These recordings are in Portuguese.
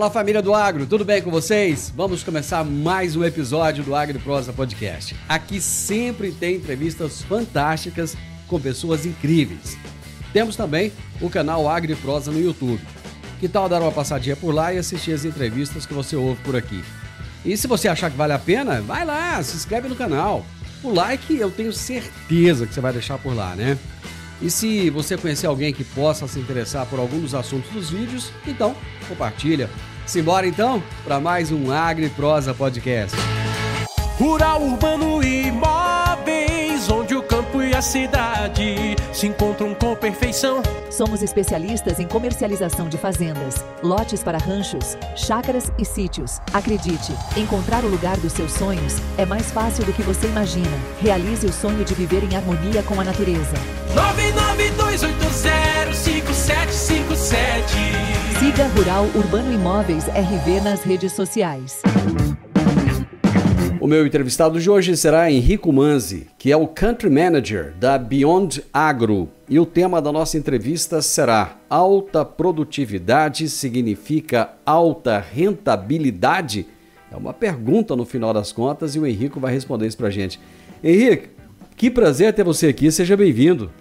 Fala, família do Agro, tudo bem com vocês? Vamos começar mais um episódio do AgriProsa Podcast. Aqui sempre tem entrevistas fantásticas com pessoas incríveis. Temos também o canal AgriProsa no YouTube. Que tal dar uma passadinha por lá e assistir as entrevistas que você ouve por aqui? E se você achar que vale a pena, vai lá, se inscreve no canal. O like eu tenho certeza que você vai deixar por lá, né? E se você conhecer alguém que possa se interessar por algum dos assuntos dos vídeos, então compartilha. Simbora então para mais um AgriProsa Podcast. Rural, urbano e imóveis, onde o campo e a cidade se encontram com perfeição. Somos especialistas em comercialização de fazendas, lotes para ranchos, chácaras e sítios. Acredite, encontrar o lugar dos seus sonhos é mais fácil do que você imagina. Realize o sonho de viver em harmonia com a natureza. 992805757. Siga Rural Urbano Imóveis RV nas redes sociais. O meu entrevistado de hoje será Henrico Manzi, que é o Country Manager da Beyond Agro. E o tema da nossa entrevista será: alta produtividade significa alta rentabilidade? É uma pergunta no final das contas e o Henrico vai responder isso pra gente. Henrico, que prazer ter você aqui, seja bem-vindo.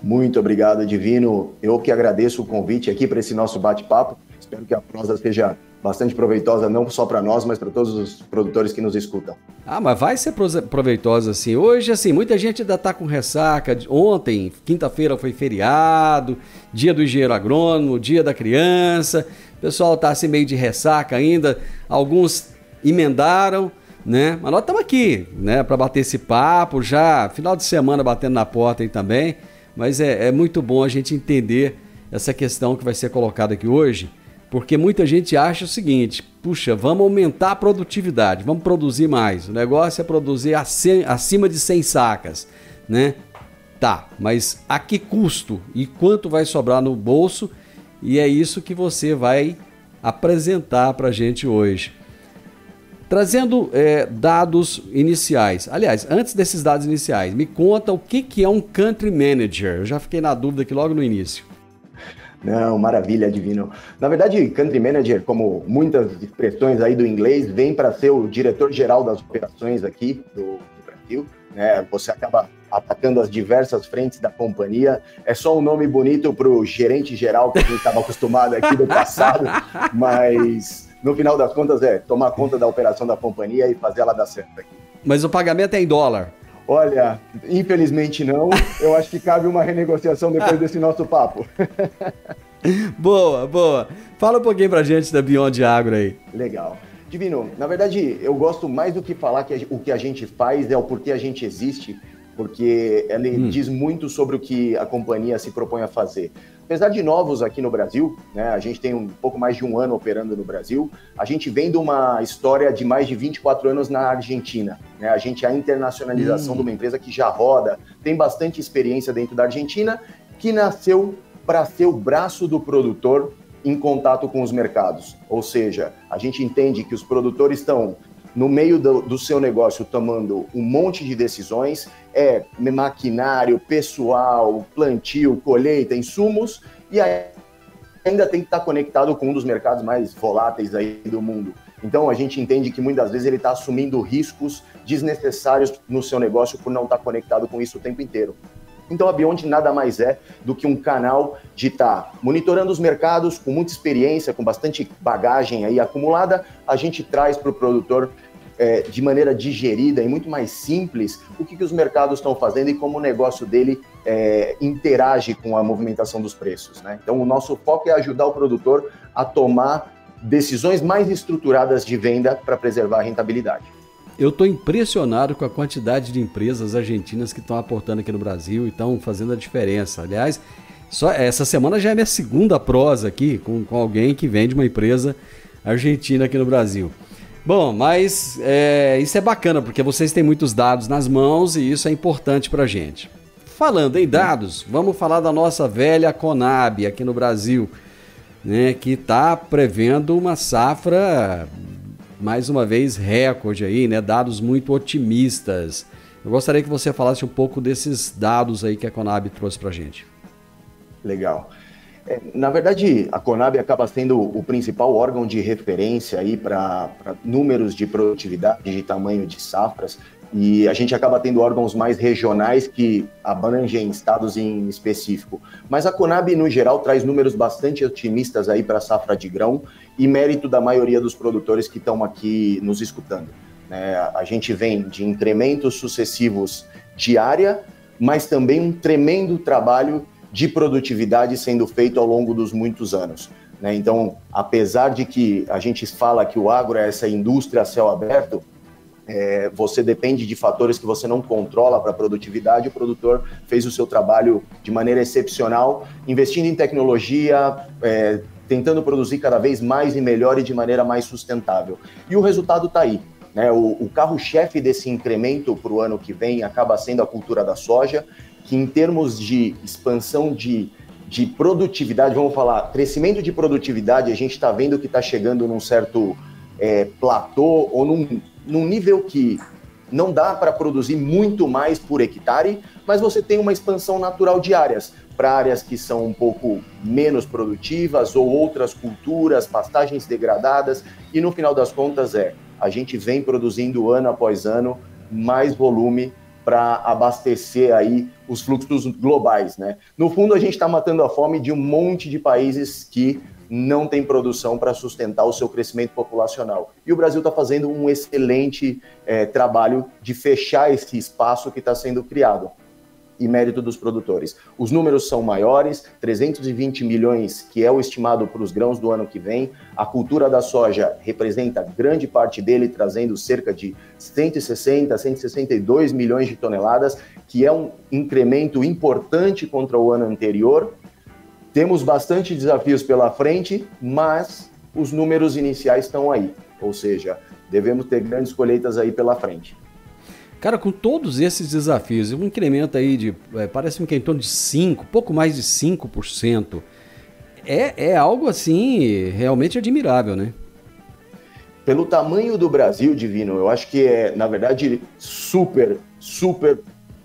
Muito obrigado, Divino. Eu que agradeço o convite aqui para esse nosso bate-papo. Espero que a prosa seja bastante proveitosa, não só para nós, mas para todos os produtores que nos escutam. Ah, mas vai ser proveitosa assim. Hoje, assim, muita gente ainda está com ressaca. Ontem, quinta-feira, foi feriado, dia do engenheiro agrônomo, dia da criança. O pessoal está assim meio de ressaca ainda. Alguns emendaram, né? Mas nós estamos aqui, né, para bater esse papo já. Final de semana batendo na porta aí também. Mas é muito bom a gente entender essa questão que vai ser colocada aqui hoje. Porque muita gente acha o seguinte: puxa, vamos aumentar a produtividade, vamos produzir mais. O negócio é produzir acima de 100 sacas, né? Tá, mas a que custo e quanto vai sobrar no bolso? E é isso que você vai apresentar para a gente hoje. Trazendo dados iniciais. Aliás, antes desses dados iniciais, me conta o que é um Country Manager. Eu já fiquei na dúvida aqui logo no início. Não, maravilha, Divino. Na verdade, Country Manager, como muitas expressões aí do inglês, vem para ser o diretor-geral das operações aqui do Brasil, né? Você acaba atacando as diversas frentes da companhia. É só um nome bonito para o gerente-geral que a gente estava acostumado aqui do passado, mas no final das contas tomar conta da operação da companhia e fazer ela dar certo aqui. Mas o pagamento é em dólar? Olha, infelizmente não. Eu acho que cabe uma renegociação depois desse nosso papo. Boa, boa. Fala um pouquinho pra gente da Beyond Agro aí. Legal. Divino, na verdade, eu gosto mais do que falar que o que a gente faz é o porquê a gente existe, porque ele diz muito sobre o que a companhia se propõe a fazer. Apesar de novos aqui no Brasil, né, a gente tem um pouco mais de um ano operando no Brasil, a gente vem de uma história de mais de 24 anos na Argentina. Né? A gente é a internacionalização de uma empresa que já roda, tem bastante experiência dentro da Argentina, que nasceu para ser o braço do produtor em contato com os mercados. Ou seja, a gente entende que os produtores estão no meio do seu negócio tomando um monte de decisões, maquinário, pessoal, plantio, colheita, insumos, e ainda tem que estar conectado com um dos mercados mais voláteis aí do mundo. Então a gente entende que muitas vezes ele está assumindo riscos desnecessários no seu negócio por não estar conectado com isso o tempo inteiro. Então a Beyond nada mais é do que um canal de estar monitorando os mercados com muita experiência, com bastante bagagem aí acumulada. A gente traz para o produtor de maneira digerida e muito mais simples o que os mercados estão fazendo e como o negócio dele interage com a movimentação dos preços, né? Então o nosso foco é ajudar o produtor a tomar decisões mais estruturadas de venda para preservar a rentabilidade. Eu estou impressionado com a quantidade de empresas argentinas que estão aportando aqui no Brasil e estão fazendo a diferença. Aliás, só essa semana já é minha segunda prosa aqui com alguém que vende uma empresa argentina aqui no Brasil. Bom, mas isso é bacana porque vocês têm muitos dados nas mãos e isso é importante para a gente. Falando em dados, vamos falar da nossa velha Conab aqui no Brasil, né, que está prevendo uma safra, mais uma vez, recorde aí, né, dados muito otimistas. Eu gostaria que você falasse um pouco desses dados aí que a Conab trouxe para a gente. Legal. Na verdade, a Conab acaba sendo o principal órgão de referência aí para números de produtividade, de tamanho de safras, e a gente acaba tendo órgãos mais regionais que abrangem estados em específico. Mas a Conab, no geral, traz números bastante otimistas aí para a safra de grão e mérito da maioria dos produtores que estão aqui nos escutando. A gente vem de incrementos sucessivos de área, mas também um tremendo trabalho de produtividade sendo feito ao longo dos muitos anos. Então, apesar de que a gente fala que o agro é essa indústria a céu aberto, você depende de fatores que você não controla para a produtividade. O produtor fez o seu trabalho de maneira excepcional, investindo em tecnologia, tentando produzir cada vez mais e melhor e de maneira mais sustentável. E o resultado está aí. O carro-chefe desse incremento para o ano que vem acaba sendo a cultura da soja, que em termos de expansão de produtividade, vamos falar, crescimento de produtividade, a gente está vendo que está chegando num certo platô ou num nível que não dá para produzir muito mais por hectare, mas você tem uma expansão natural de áreas, para áreas que são um pouco menos produtivas ou outras culturas, pastagens degradadas, e no final das contas a gente vem produzindo ano após ano mais volume para abastecer aí os fluxos globais, No fundo, a gente está matando a fome de um monte de países que não tem produção para sustentar o seu crescimento populacional. E o Brasil está fazendo um excelente trabalho de fechar esse espaço que está sendo criado, e mérito dos produtores. Os números são maiores, 320 milhões, que é o estimado para os grãos do ano que vem. A cultura da soja representa grande parte dele, trazendo cerca de 160, 162 milhões de toneladas, que é um incremento importante contra o ano anterior. Temos bastante desafios pela frente, mas os números iniciais estão aí, ou seja, devemos ter grandes colheitas aí pela frente. Cara, com todos esses desafios, um incremento aí de, parece-me que é em torno de 5%, pouco mais de 5%, é algo assim realmente admirável, né? Pelo tamanho do Brasil, Divino, eu acho que na verdade, super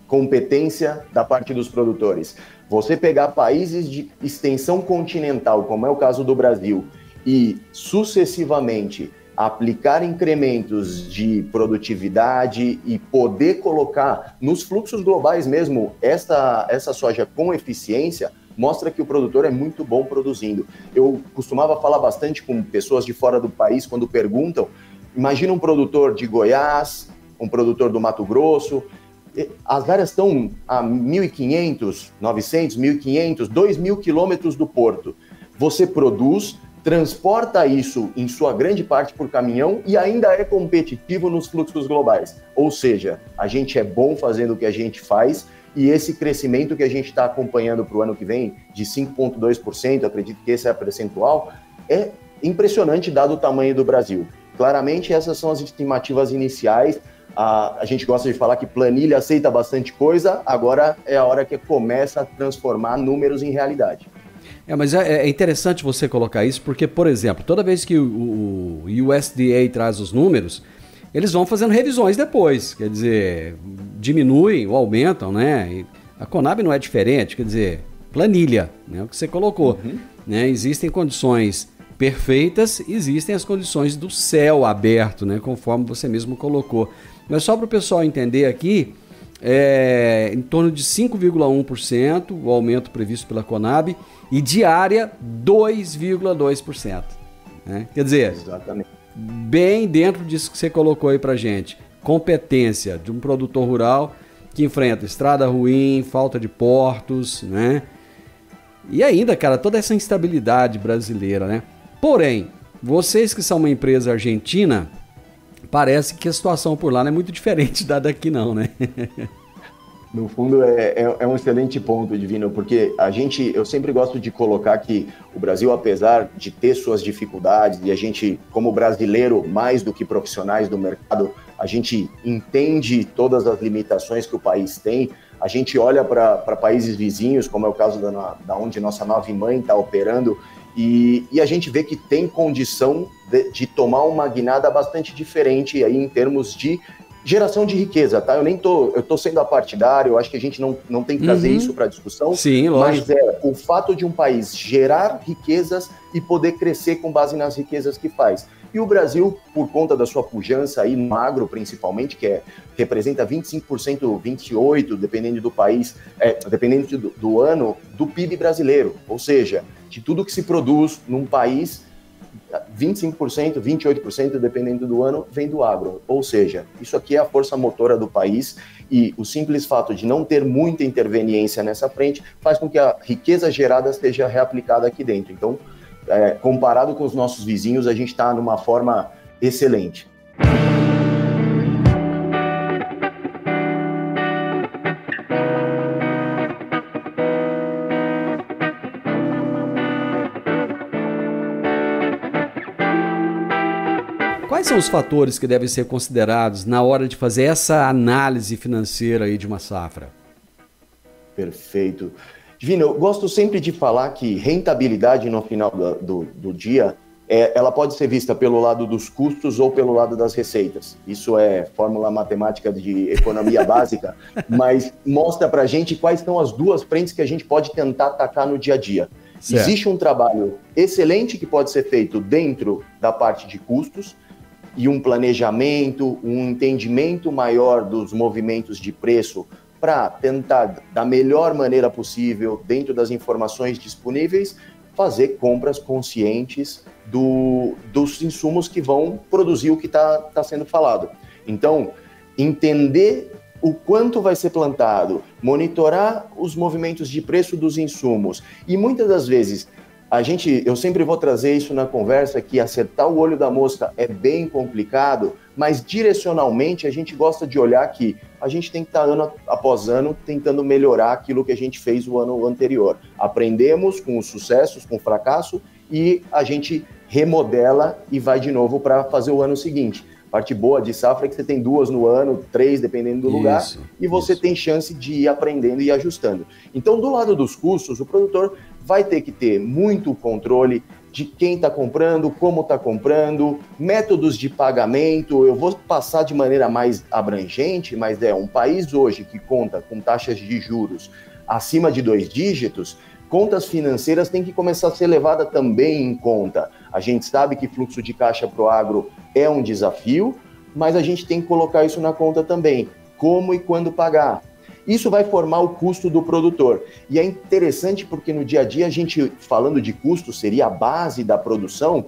competência da parte dos produtores. Você pegar países de extensão continental, como é o caso do Brasil, e sucessivamente aplicar incrementos de produtividade e poder colocar nos fluxos globais mesmo essa soja com eficiência, mostra que o produtor é muito bom produzindo. Eu costumava falar bastante com pessoas de fora do país quando perguntam, imagina um produtor de Goiás, um produtor do Mato Grosso, as áreas estão a 1.500, 900, 1.500, 2.000 quilômetros do porto. Você produz, transporta isso em sua grande parte por caminhão e ainda é competitivo nos fluxos globais. Ou seja, a gente é bom fazendo o que a gente faz e esse crescimento que a gente está acompanhando para o ano que vem, de 5,2%, acredito que esse é a percentual, é impressionante dado o tamanho do Brasil. Claramente essas são as estimativas iniciais. A gente gosta de falar que planilha aceita bastante coisa, agora é a hora que começa a transformar números em realidade. Mas é interessante você colocar isso, porque, por exemplo, toda vez que o USDA traz os números, eles vão fazendo revisões depois, quer dizer, diminuem ou aumentam, né? E a Conab não é diferente, quer dizer, planilha, né? O que você colocou. Né? Existem condições perfeitas, existem as condições do céu aberto, né? Conforme você mesmo colocou. Mas só para o pessoal entender aqui, em torno de 5,1% o aumento previsto pela Conab e de área 2,2%. Né? Quer dizer, exatamente, bem dentro disso que você colocou aí para gente. Competência de um produtor rural que enfrenta estrada ruim, falta de portos, né? E ainda, cara, toda essa instabilidade brasileira, né? Porém, vocês que são uma empresa argentina, parece que a situação por lá não é muito diferente da daqui não, né? No fundo, é um excelente ponto, Divino, porque eu sempre gosto de colocar que o Brasil, apesar de ter suas dificuldades, e a gente, como brasileiro, mais do que profissionais do mercado, a gente entende todas as limitações que o país tem, a gente olha para países vizinhos, como é o caso da onde nossa nave-mãe está operando, e a gente vê que tem condição de tomar uma guinada bastante diferente aí em termos de Geração de riqueza, tá? Eu tô sendo apartidário, eu acho que a gente não tem que trazer isso para discussão. Sim, lógico. Mas é o fato de um país gerar riquezas e poder crescer com base nas riquezas que faz. E o Brasil, por conta da sua pujança aí no agro, principalmente, que representa 25%, 28%, dependendo do país, dependendo do ano, do PIB brasileiro. Ou seja, de tudo que se produz num país, 25%, 28%, dependendo do ano, vem do agro. Ou seja, isso aqui é a força motora do país e o simples fato de não ter muita interveniência nessa frente faz com que a riqueza gerada esteja reaplicada aqui dentro. Então, comparado com os nossos vizinhos, a gente está numa forma excelente. Quais são os fatores que devem ser considerados na hora de fazer essa análise financeira aí de uma safra? Perfeito. Divino, eu gosto sempre de falar que rentabilidade no final do dia, ela pode ser vista pelo lado dos custos ou pelo lado das receitas. Isso é fórmula matemática de economia básica, mas mostra pra gente quais são as duas frentes que a gente pode tentar atacar no dia a dia. Certo. Existe um trabalho excelente que pode ser feito dentro da parte de custos, e um planejamento, um entendimento maior dos movimentos de preço para tentar, da melhor maneira possível, dentro das informações disponíveis, fazer compras conscientes dos insumos que vão produzir o que está sendo falado. Então, entender o quanto vai ser plantado, monitorar os movimentos de preço dos insumos e muitas das vezes eu sempre vou trazer isso na conversa, que acertar o olho da mosca é bem complicado, mas direcionalmente a gente gosta de olhar que a gente tem que estar ano após ano tentando melhorar aquilo que a gente fez o ano anterior. Aprendemos com os sucessos, com o fracasso, e a gente remodela e vai de novo para fazer o ano seguinte. A parte boa de safra é que você tem 2 no ano, 3, dependendo do lugar, e você tem chance de ir aprendendo e ajustando. Então, do lado dos custos, o produtor vai ter que ter muito controle de quem está comprando, como está comprando, métodos de pagamento. Eu vou passar de maneira mais abrangente, mas um país hoje que conta com taxas de juros acima de 2 dígitos, contas financeiras têm que começar a ser levada também em conta. A gente sabe que fluxo de caixa para o agro é um desafio, mas a gente tem que colocar isso na conta também. Como e quando pagar. Isso vai formar o custo do produtor. E é interessante porque no dia a dia a gente, falando de custo, seria a base da produção,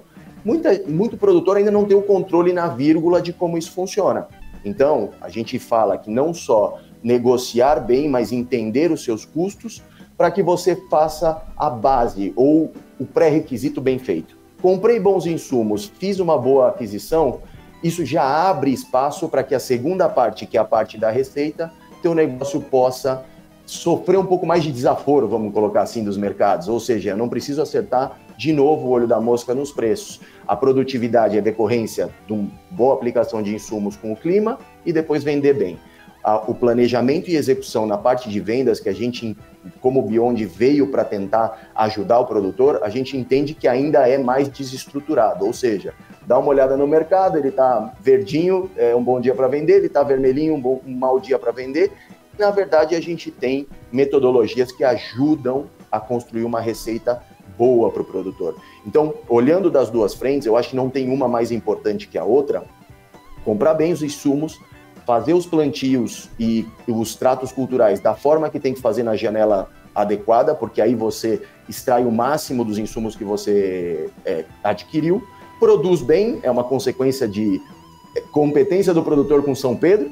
muito produtor ainda não tem o controle na vírgula de como isso funciona. Então, a gente fala que não só negociar bem, mas entender os seus custos para que você faça a base ou o pré-requisito bem feito. Comprei bons insumos, fiz uma boa aquisição, isso já abre espaço para que a segunda parte, que é a parte da receita, teu negócio possa sofrer um pouco mais de desaforo, vamos colocar assim, dos mercados. Ou seja, eu não preciso acertar de novo o olho da mosca nos preços. A produtividade é decorrência de uma boa aplicação de insumos com o clima e depois vender bem. O planejamento e execução na parte de vendas, que a gente, como o Beyond veio para tentar ajudar o produtor, a gente entende que ainda é mais desestruturado. Ou seja, dá uma olhada no mercado, ele está verdinho, é um bom dia para vender, ele está vermelhinho, um mau dia para vender. Na verdade, a gente tem metodologias que ajudam a construir uma receita boa para o produtor. Então, olhando das duas frentes, eu acho que não tem uma mais importante que a outra. Comprar bem os insumos, fazer os plantios e os tratos culturais da forma que tem que fazer na janela adequada, porque aí você extrai o máximo dos insumos que você adquiriu, produz bem, é uma consequência de competência do produtor com São Pedro,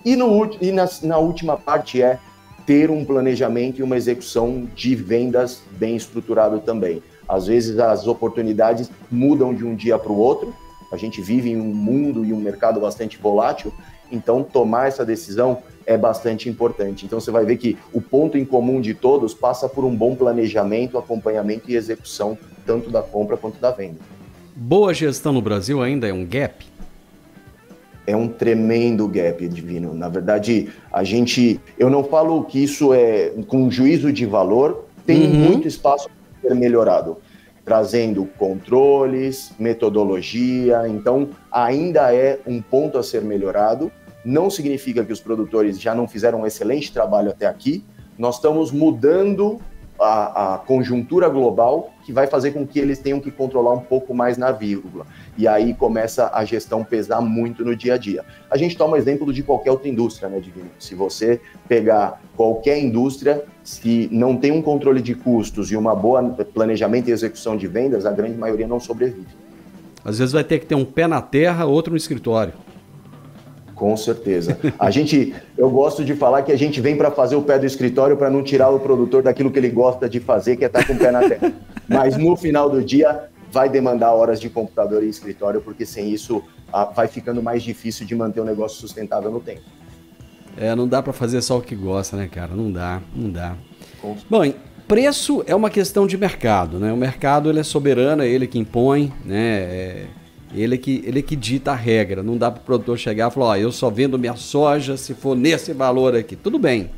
e na última parte é ter um planejamento e uma execução de vendas bem estruturado também. Às vezes as oportunidades mudam de um dia para o outro, a gente vive em um mundo e um mercado bastante volátil, então tomar essa decisão é bastante importante. Então você vai ver que o ponto em comum de todos passa por um bom planejamento, acompanhamento e execução, tanto da compra quanto da venda. Boa gestão no Brasil ainda é um gap? É um tremendo gap, Divino. Na verdade, eu não falo que isso é com juízo de valor, tem muito espaço para ser melhorado, trazendo controles, metodologia, então ainda é um ponto a ser melhorado, não significa que os produtores já não fizeram um excelente trabalho até aqui. Nós estamos mudando a conjuntura global, que vai fazer com que eles tenham que controlar um pouco mais na vírgula. E aí começa a gestão pesar muito no dia a dia. A gente toma exemplo de qualquer outra indústria, né, Divino? Se você pegar qualquer indústria, se não tem um controle de custos e uma boa planejamento e execução de vendas, a grande maioria não sobrevive. Às vezes vai ter que ter um pé na terra, outro no escritório. Com certeza. Eu gosto de falar que a gente vem para fazer o pé do escritório para não tirar o produtor daquilo que ele gosta de fazer, que é estar com o pé na terra. Mas no final do dia vai demandar horas de computador e escritório, porque sem isso vai ficando mais difícil de manter o negócio sustentável no tempo. Não dá para fazer só o que gosta, né, cara? Não dá. Bom, preço é uma questão de mercado, né? O mercado ele é soberano, é ele que impõe, né? Ele que dita a regra. Não dá para o produtor chegar e falar, eu só vendo minha soja se for nesse valor aqui. Tudo bem.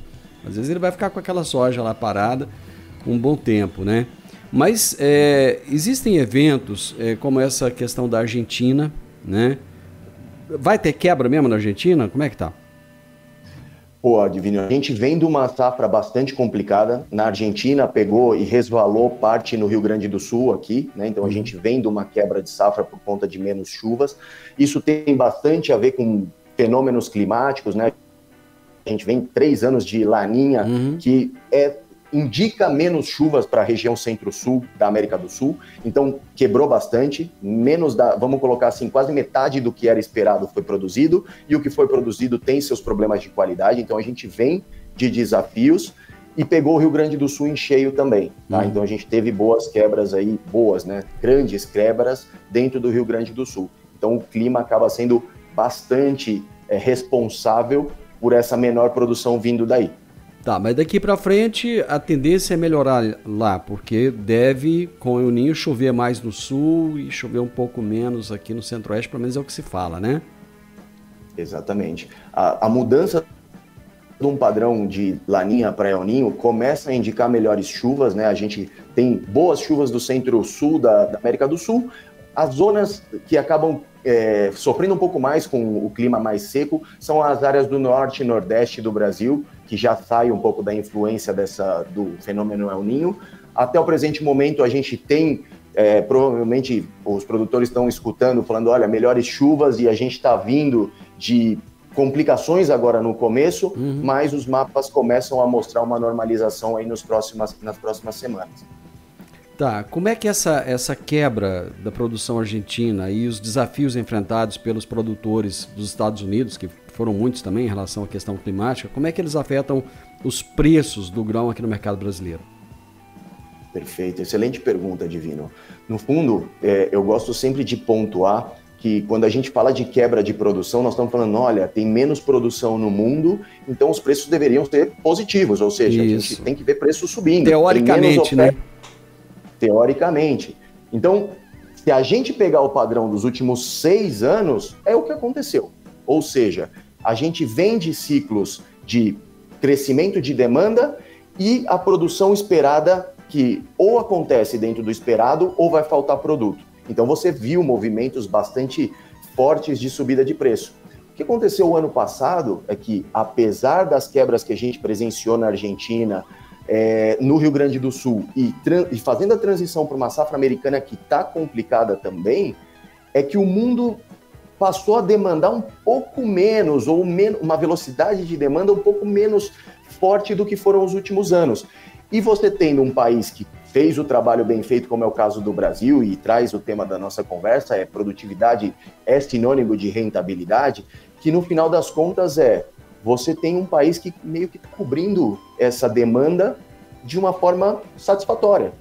Às vezes ele vai ficar com aquela soja lá parada um bom tempo, né? Mas existem eventos como essa questão da Argentina, né? Vai ter quebra mesmo na Argentina? Como é que tá? Pô, Divino, a gente vem de uma safra bastante complicada. Na Argentina pegou e resvalou parte no Rio Grande do Sul aqui, né? Então a gente vem de uma quebra de safra por conta de menos chuvas. Isso tem bastante a ver com fenômenos climáticos, né? A gente vem 3 anos de laninha, que indica menos chuvas para a região centro-sul da América do Sul, então quebrou bastante, vamos colocar assim, quase metade do que era esperado foi produzido, e o que foi produzido tem seus problemas de qualidade, então a gente vem de desafios, e pegou o Rio Grande do Sul em cheio também, tá? Então a gente teve boas quebras aí, né? Grandes quebras dentro do Rio Grande do Sul, então o clima acaba sendo bastante responsável por essa menor produção vindo daí. Tá, mas daqui para frente a tendência é melhorar lá, porque deve, com o El Niño, chover mais no sul e chover um pouco menos aqui no centro-oeste, pelo menos é o que se fala, né? Exatamente. A mudança de um padrão de laninha para El Niño começa a indicar melhores chuvas, né? A gente tem boas chuvas do centro-sul da América do Sul. As zonas que acabam sofrendo um pouco mais com o clima mais seco são as áreas do norte e nordeste do Brasil, que já sai um pouco da influência do fenômeno El Niño. Até o presente momento a gente tem, provavelmente os produtores estão escutando, falando, olha, melhores chuvas, e a gente está vindo de complicações agora no começo, mas os mapas começam a mostrar uma normalização aí nas próximas semanas. Tá, como é que essa quebra da produção argentina e os desafios enfrentados pelos produtores dos Estados Unidos, que foram muitos também em relação à questão climática, como é que eles afetam os preços do grão aqui no mercado brasileiro? Perfeito, excelente pergunta, Divino. No fundo, eu gosto sempre de pontuar que quando a gente fala de quebra de produção, nós estamos falando, olha, tem menos produção no mundo, então os preços deveriam ser positivos, ou seja, a gente tem que ver preços subindo. Teoricamente, né? Teoricamente. Então, se a gente pegar o padrão dos últimos 6 anos, é o que aconteceu. Ou seja, a gente vem de ciclos de crescimento de demanda e a produção esperada que ou acontece dentro do esperado ou vai faltar produto. Então você viu movimentos bastante fortes de subida de preço. O que aconteceu o ano passado é que, apesar das quebras que a gente presenciou na Argentina, no Rio Grande do Sul, e fazendo a transição para uma safra americana que está complicada também, é que o mundo passou a demandar um pouco menos, ou uma velocidade de demanda um pouco menos forte do que foram os últimos anos. E você tendo um país que fez o trabalho bem feito, como é o caso do Brasil, e traz o tema da nossa conversa, produtividade é sinônimo de rentabilidade, que no final das contas você tem um país que meio que está cobrindo essa demanda de uma forma satisfatória.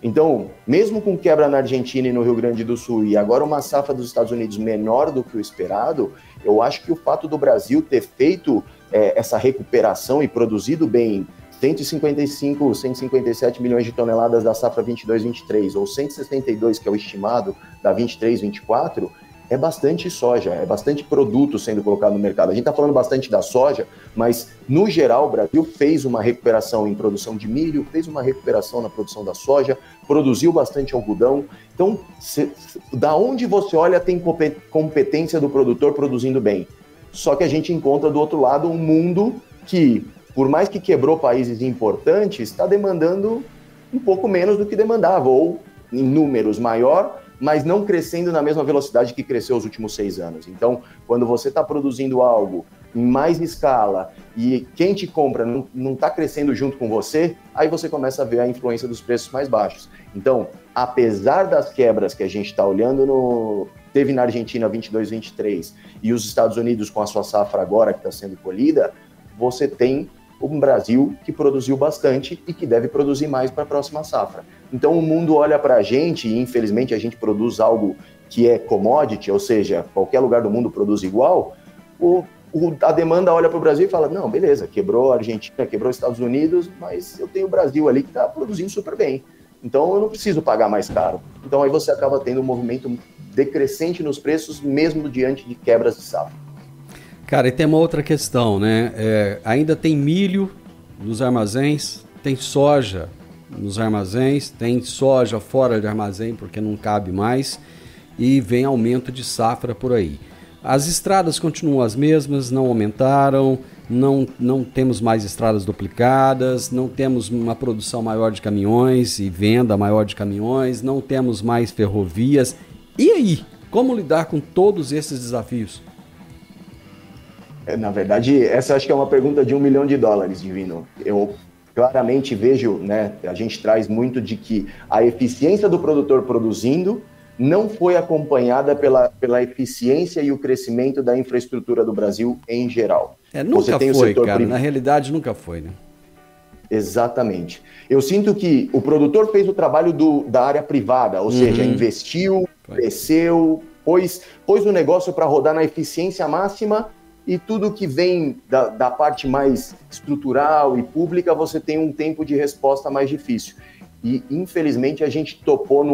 Então, mesmo com quebra na Argentina e no Rio Grande do Sul, e agora uma safra dos Estados Unidos menor do que o esperado, eu acho que o fato do Brasil ter feito essa recuperação e produzido bem 155, 157 milhões de toneladas da safra 22-23, ou 162, que é o estimado da 23-24, é bastante soja, é bastante produto sendo colocado no mercado. A gente está falando bastante da soja, mas, no geral, o Brasil fez uma recuperação em produção de milho, fez uma recuperação na produção da soja, produziu bastante algodão. Então, da onde você olha, tem competência do produtor produzindo bem. Só que a gente encontra do outro lado um mundo que, por mais que quebrou países importantes, está demandando um pouco menos do que demandava, ou em números maior, mas não crescendo na mesma velocidade que cresceu os últimos 6 anos. Então, quando você está produzindo algo em mais escala e quem te compra não está crescendo junto com você, aí você começa a ver a influência dos preços mais baixos. Então, apesar das quebras que a gente está olhando, teve na Argentina 22, 23, e os Estados Unidos com a sua safra agora que está sendo colhida, você tem um Brasil que produziu bastante e que deve produzir mais para a próxima safra. Então o mundo olha para a gente e infelizmente a gente produz algo que é commodity, ou seja, qualquer lugar do mundo produz igual, a demanda olha para o Brasil e fala, não, beleza, quebrou a Argentina, quebrou os Estados Unidos, mas eu tenho o Brasil ali que está produzindo super bem. Então eu não preciso pagar mais caro. Então aí você acaba tendo um movimento decrescente nos preços, mesmo diante de quebras de safra. Cara, e tem uma outra questão, né? Ainda tem milho nos armazéns, tem soja nos armazéns, tem soja fora de armazém porque não cabe mais e vem aumento de safra por aí. As estradas continuam as mesmas, não aumentaram, não temos mais estradas duplicadas, não temos uma produção maior de caminhões e venda maior de caminhões, não temos mais ferrovias. E aí, como lidar com todos esses desafios? Na verdade, essa acho que é uma pergunta de $1 milhão, Divino. Eu claramente vejo, né, a gente traz muito de que a eficiência do produtor produzindo não foi acompanhada pela eficiência e o crescimento da infraestrutura do Brasil em geral. Nunca foi, cara. Na realidade, nunca foi, né? Exatamente. Eu sinto que o produtor fez o trabalho da área privada, ou seja, investiu, cresceu, pôs o negócio para rodar na eficiência máxima. E tudo que vem da parte mais estrutural e pública, você tem um tempo de resposta mais difícil. E, infelizmente, a gente topou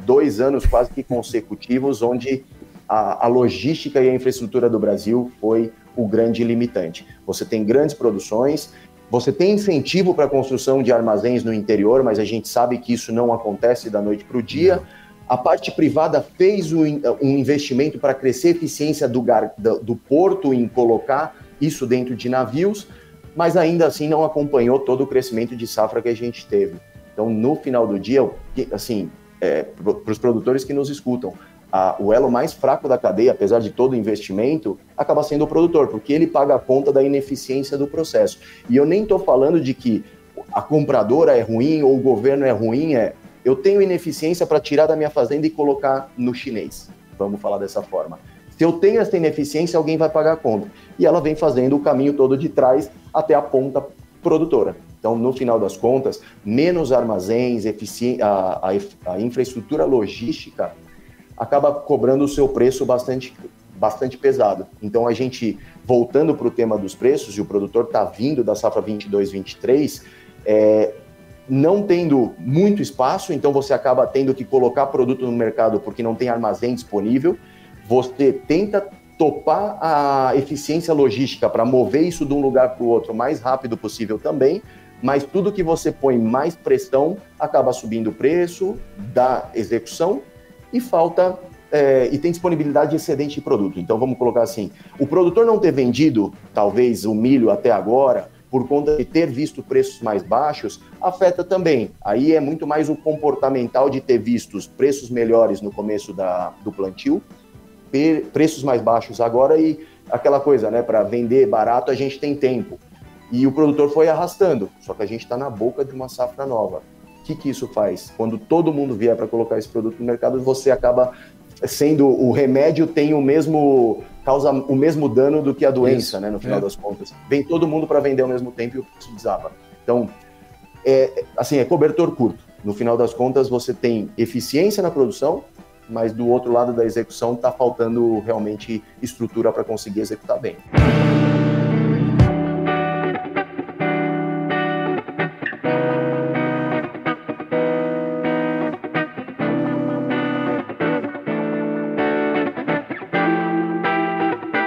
2 anos quase que consecutivos, onde a logística e a infraestrutura do Brasil foi o grande limitante. Você tem grandes produções, você tem incentivo para a construção de armazéns no interior, mas a gente sabe que isso não acontece da noite para o dia. A parte privada fez um investimento para crescer a eficiência do porto em colocar isso dentro de navios, mas ainda assim não acompanhou todo o crescimento de safra que a gente teve. Então, no final do dia, assim, para os produtores que nos escutam, o elo mais fraco da cadeia, apesar de todo o investimento, acaba sendo o produtor, porque ele paga a conta da ineficiência do processo. E eu nem estou falando de que a compradora é ruim ou o governo é ruim, eu tenho ineficiência para tirar da minha fazenda e colocar no chinês. Vamos falar dessa forma. Se eu tenho essa ineficiência, alguém vai pagar a conta. E ela vem fazendo o caminho todo de trás até a ponta produtora. Então, no final das contas, menos armazéns, a infraestrutura logística acaba cobrando o seu preço bastante pesado. Então, a gente, voltando para o tema dos preços, e o produtor está vindo da safra 22, 23, não tendo muito espaço, então você acaba tendo que colocar produto no mercado porque não tem armazém disponível, você tenta topar a eficiência logística para mover isso de um lugar para o outro o mais rápido possível também, mas tudo que você põe mais pressão acaba subindo o preço da execução e falta e tem disponibilidade de excedente de produto. Então vamos colocar assim, o produtor não ter vendido talvez o milho até agora por conta de ter visto preços mais baixos, afeta também. Aí é muito mais o comportamental de ter visto os preços melhores no começo do plantio, preços mais baixos agora e aquela coisa, né, para vender barato a gente tem tempo. E o produtor foi arrastando, só que a gente está na boca de uma safra nova. O que isso faz? Quando todo mundo vier para colocar esse produto no mercado, você acaba sendo o remédio causa o mesmo dano do que a doença, né, no final das contas. Vem todo mundo para vender ao mesmo tempo e o preço desaba. Então, é cobertor curto. No final das contas, você tem eficiência na produção, mas do outro lado da execução está faltando realmente estrutura para conseguir executar bem.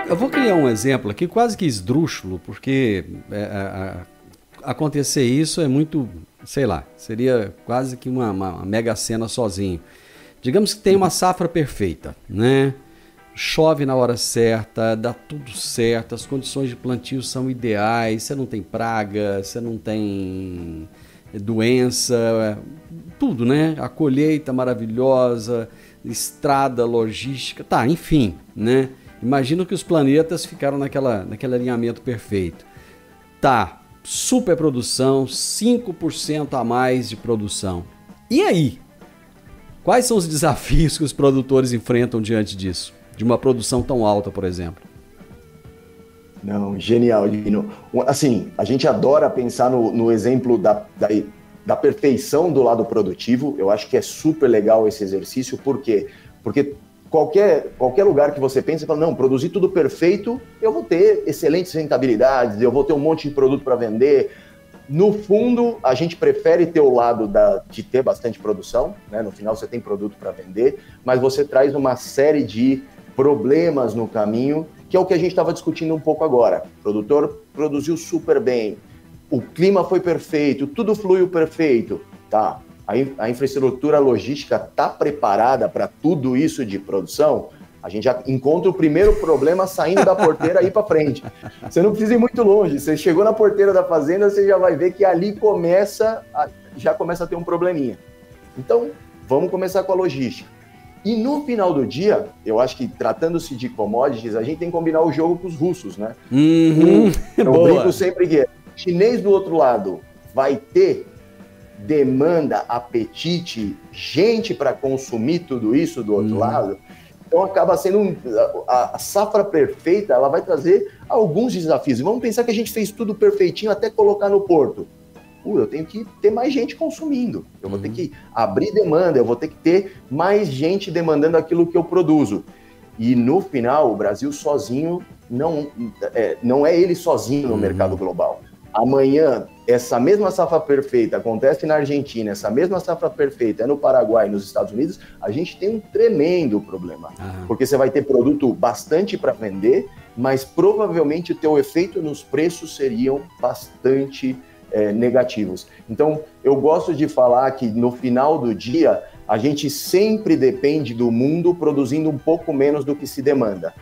Eu vou criar um exemplo aqui quase que esdrúxulo, porque acontecer isso é muito, sei lá, seria quase que uma mega cena sozinho. Digamos que tem uma safra perfeita, né? chove na hora certa, dá tudo certo, as condições de plantio são ideais, você não tem praga, você não tem doença, tudo, né? A colheita maravilhosa, estrada, logística, tá, enfim, né? Imagino que os planetas ficaram naquele alinhamento perfeito. Tá, superprodução, 5% a mais de produção. E aí? Quais são os desafios que os produtores enfrentam diante disso? De uma produção tão alta, por exemplo? Não, genial, Divino. Assim, a gente adora pensar no exemplo da perfeição do lado produtivo. Eu acho que é super legal esse exercício. Por quê? Porque qualquer lugar que você pensa, você fala, não, produzir tudo perfeito, eu vou ter excelentes rentabilidades, eu vou ter um monte de produto para vender. No fundo, a gente prefere ter o lado de ter bastante produção, né? No final você tem produto para vender, mas você traz uma série de problemas no caminho, que é o que a gente estava discutindo um pouco agora. O produtor produziu super bem, o clima foi perfeito, tudo fluiu perfeito, tá? A infraestrutura logística está preparada para tudo isso de produção? A gente já encontra o primeiro problema saindo da porteira e ir para frente. Você não precisa ir muito longe. Você chegou na porteira da fazenda, você já vai ver que ali já começa a ter um probleminha. Então, vamos começar com a logística. E no final do dia, eu acho que tratando-se de commodities, a gente tem que combinar o jogo com os russos, né? Eu brinco sempre que chinês do outro lado vai ter demanda, apetite, gente para consumir tudo isso do outro lado. Então acaba sendo a safra perfeita, ela vai trazer alguns desafios. Vamos pensar que a gente fez tudo perfeitinho até colocar no porto. Eu tenho que ter mais gente consumindo, eu vou ter que abrir demanda, eu vou ter que ter mais gente demandando aquilo que eu produzo. E no final, o Brasil sozinho não é ele sozinho no mercado global. Amanhã, essa mesma safra perfeita acontece na Argentina, essa mesma safra perfeita é no Paraguai, nos Estados Unidos, a gente tem um tremendo problema. Porque você vai ter produto bastante para vender, mas provavelmente o teu efeito nos preços seriam bastante negativos. Então, eu gosto de falar que no final do dia, a gente sempre depende do mundo produzindo um pouco menos do que se demanda.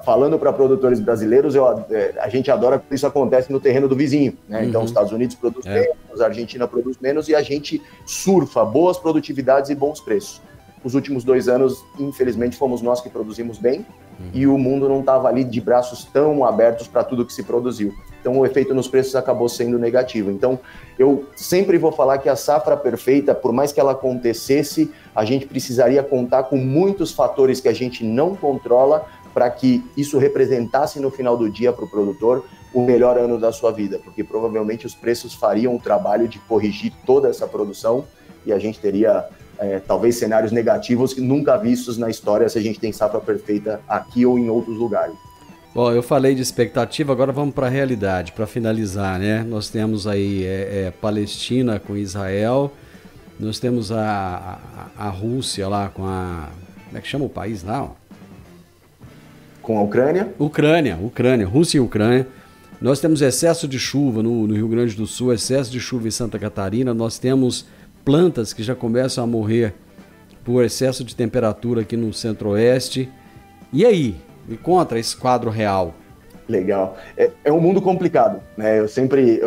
Falando para produtores brasileiros, a gente adora que isso acontece no terreno do vizinho, né? Então, os Estados Unidos produzem menos, a Argentina produz menos e a gente surfa boas produtividades e bons preços. Os últimos 2 anos, infelizmente, fomos nós que produzimos bem e o mundo não estava ali de braços tão abertos para tudo que se produziu. Então, o efeito nos preços acabou sendo negativo. Então, eu sempre vou falar que a safra perfeita, por mais que ela acontecesse, a gente precisaria contar com muitos fatores que a gente não controla para que isso representasse no final do dia para o produtor o melhor ano da sua vida, porque provavelmente os preços fariam o trabalho de corrigir toda essa produção e a gente teria talvez cenários negativos que nunca vistos na história se a gente tem safra perfeita aqui ou em outros lugares. Bom, eu falei de expectativa, agora vamos para a realidade, para finalizar, né? Nós temos aí Palestina com Israel, nós temos a Rússia lá com a... Como é que chama o país lá? Com a Ucrânia? Ucrânia, Rússia e Ucrânia. Nós temos excesso de chuva no Rio Grande do Sul, excesso de chuva em Santa Catarina, nós temos plantas que já começam a morrer por excesso de temperatura aqui no Centro-Oeste. E aí? Me conta esse quadro real. Legal. É um mundo complicado, né? Eu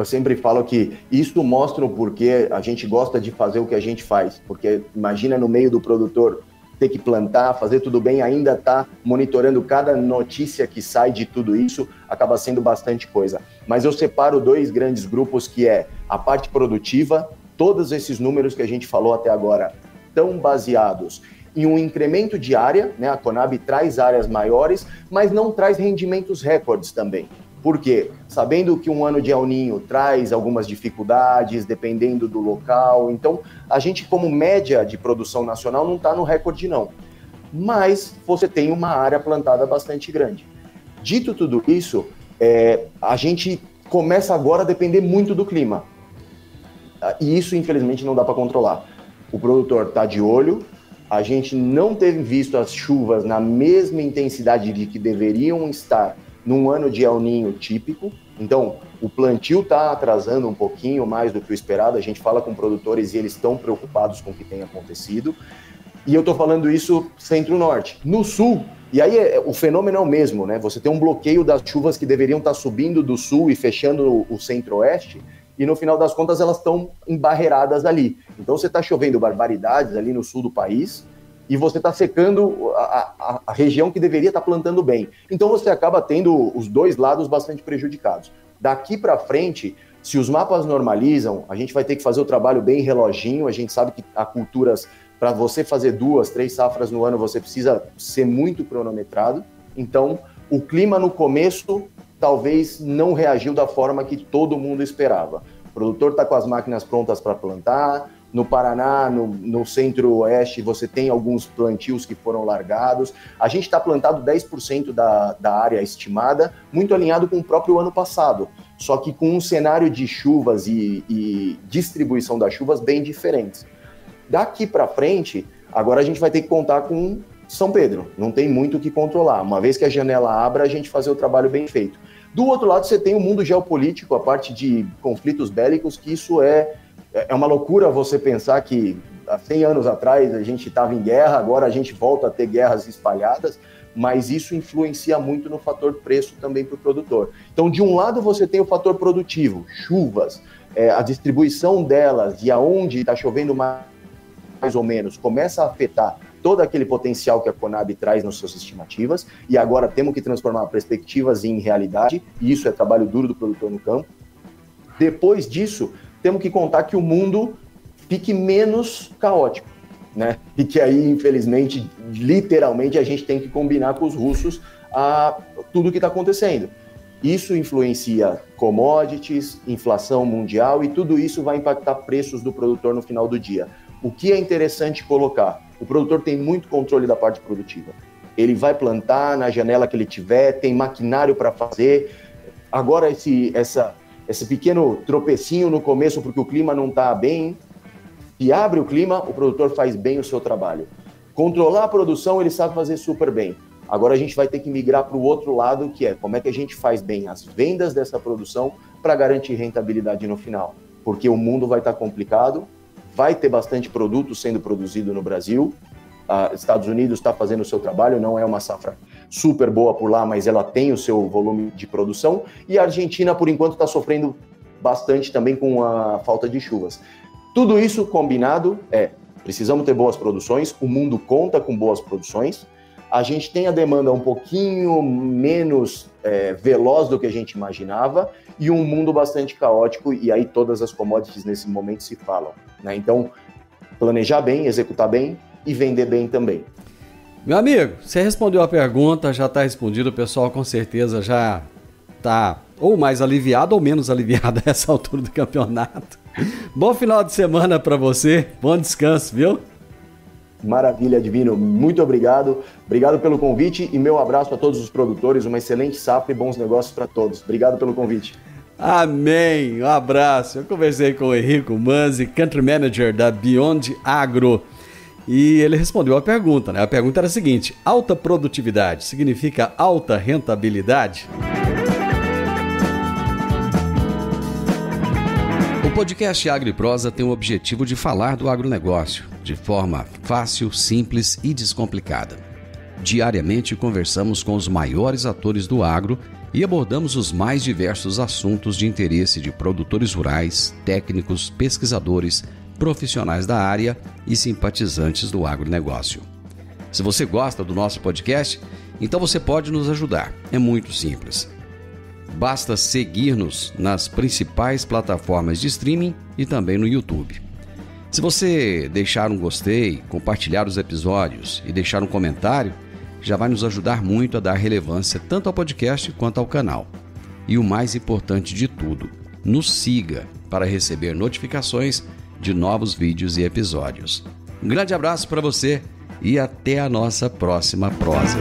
sempre falo que isso mostra o porquê a gente gosta de fazer o que a gente faz. Porque imagina no meio do produtor ter que plantar, fazer tudo bem, ainda tá monitorando cada notícia que sai de tudo isso, acaba sendo bastante coisa. Mas eu separo 2 grandes grupos, que é a parte produtiva. Todos esses números que a gente falou até agora estão baseados em um incremento de área, né? A Conab traz áreas maiores, mas não traz rendimentos recordes também. Por quê? Sabendo que um ano de El Niño traz algumas dificuldades, dependendo do local. Então, a gente, como média de produção nacional, não está no recorde, não. Mas você tem uma área plantada bastante grande. Dito tudo isso, a gente começa agora a depender muito do clima. E isso, infelizmente, não dá para controlar. O produtor está de olho, a gente não teve visto as chuvas na mesma intensidade de que deveriam estar num ano de El Niño típico. Então, o plantio está atrasando um pouquinho mais do que o esperado. A gente fala com produtores e eles estão preocupados com o que tem acontecido. E eu estou falando isso centro-norte. No sul, e aí o fenômeno é o mesmo, né? Você tem um bloqueio das chuvas que deveriam estar subindo do sul e fechando o centro-oeste, e no final das contas elas estão embarreiradas ali. Então você está chovendo barbaridades ali no sul do país, e você está secando a região que deveria estar plantando bem. Então você acaba tendo os dois lados bastante prejudicados. Daqui para frente, se os mapas normalizam, a gente vai ter que fazer o trabalho bem reloginho. A gente sabe que há culturas, para você fazer 2, 3 safras no ano, você precisa ser muito cronometrado. Então, o clima no começo talvez não reagiu da forma que todo mundo esperava. O produtor está com as máquinas prontas para plantar. No Paraná, no centro-oeste, você tem alguns plantios que foram largados. A gente está plantado 10% da área estimada, muito alinhado com o próprio ano passado, só que com um cenário de chuvas e distribuição das chuvas bem diferentes. Daqui para frente, agora a gente vai ter que contar com São Pedro, não tem muito o que controlar. Uma vez que a janela abra, a gente fazer o trabalho bem feito. Do outro lado, você tem o mundo geopolítico, a parte de conflitos bélicos, que isso é uma loucura você pensar que há 100 anos atrás a gente estava em guerra, agora a gente volta a ter guerras espalhadas, mas isso influencia muito no fator preço também para o produtor. Então, de um lado você tem o fator produtivo, chuvas, a distribuição delas e aonde está chovendo mais ou menos, começa a afetar todo aquele potencial que a Conab traz nas suas estimativas, e agora temos que transformar perspectivas em realidade, e isso é trabalho duro do produtor no campo. Depois disso, temos que contar que o mundo fique menos caótico, né? E que aí, infelizmente, literalmente, a gente tem que combinar com os russos tudo o que está acontecendo. Isso influencia commodities, inflação mundial, e tudo isso vai impactar preços do produtor no final do dia. O que é interessante colocar? O produtor tem muito controle da parte produtiva. Ele vai plantar na janela que ele tiver, tem maquinário para fazer. Agora, esse pequeno tropecinho no começo, porque o clima não está bem, e abre o clima, o produtor faz bem o seu trabalho. Controlar a produção, ele sabe fazer super bem. Agora a gente vai ter que migrar para o outro lado, que é como é que a gente faz bem as vendas dessa produção para garantir rentabilidade no final. Porque o mundo vai estar complicado, vai ter bastante produto sendo produzido no Brasil. Estados Unidos está fazendo o seu trabalho, não é uma safra super boa por lá, mas ela tem o seu volume de produção. E a Argentina, por enquanto, está sofrendo bastante também com a falta de chuvas. Tudo isso combinado precisamos ter boas produções, o mundo conta com boas produções, a gente tem a demanda um pouquinho menos veloz do que a gente imaginava e um mundo bastante caótico, e aí todas as commodities nesse momento se falam, né? Então, planejar bem, executar bem e vender bem também. Meu amigo, você respondeu a pergunta, já está respondido, o pessoal com certeza já está ou mais aliviado ou menos aliviado a essa altura do campeonato. Bom final de semana para você, bom descanso, viu? Maravilha, Divino, muito obrigado. Obrigado pelo convite e meu abraço a todos os produtores, uma excelente safra e bons negócios para todos. Obrigado pelo convite. Amém, um abraço. Eu conversei com o Henrico Manzi, Country Manager da Beyond Agro, e ele respondeu a pergunta, né? A pergunta era a seguinte: alta produtividade significa alta rentabilidade? O podcast Agro e Prosa tem o objetivo de falar do agronegócio de forma fácil, simples e descomplicada. Diariamente conversamos com os maiores atores do agro e abordamos os mais diversos assuntos de interesse de produtores rurais, técnicos, pesquisadores, profissionais da área e simpatizantes do agronegócio. Se você gosta do nosso podcast, então você pode nos ajudar. É muito simples. Basta seguir-nos nas principais plataformas de streaming e também no YouTube. Se você deixar um gostei, compartilhar os episódios e deixar um comentário, já vai nos ajudar muito a dar relevância tanto ao podcast quanto ao canal. E o mais importante de tudo, nos siga para receber notificações de novos vídeos e episódios. Um grande abraço para você e até a nossa próxima prosa.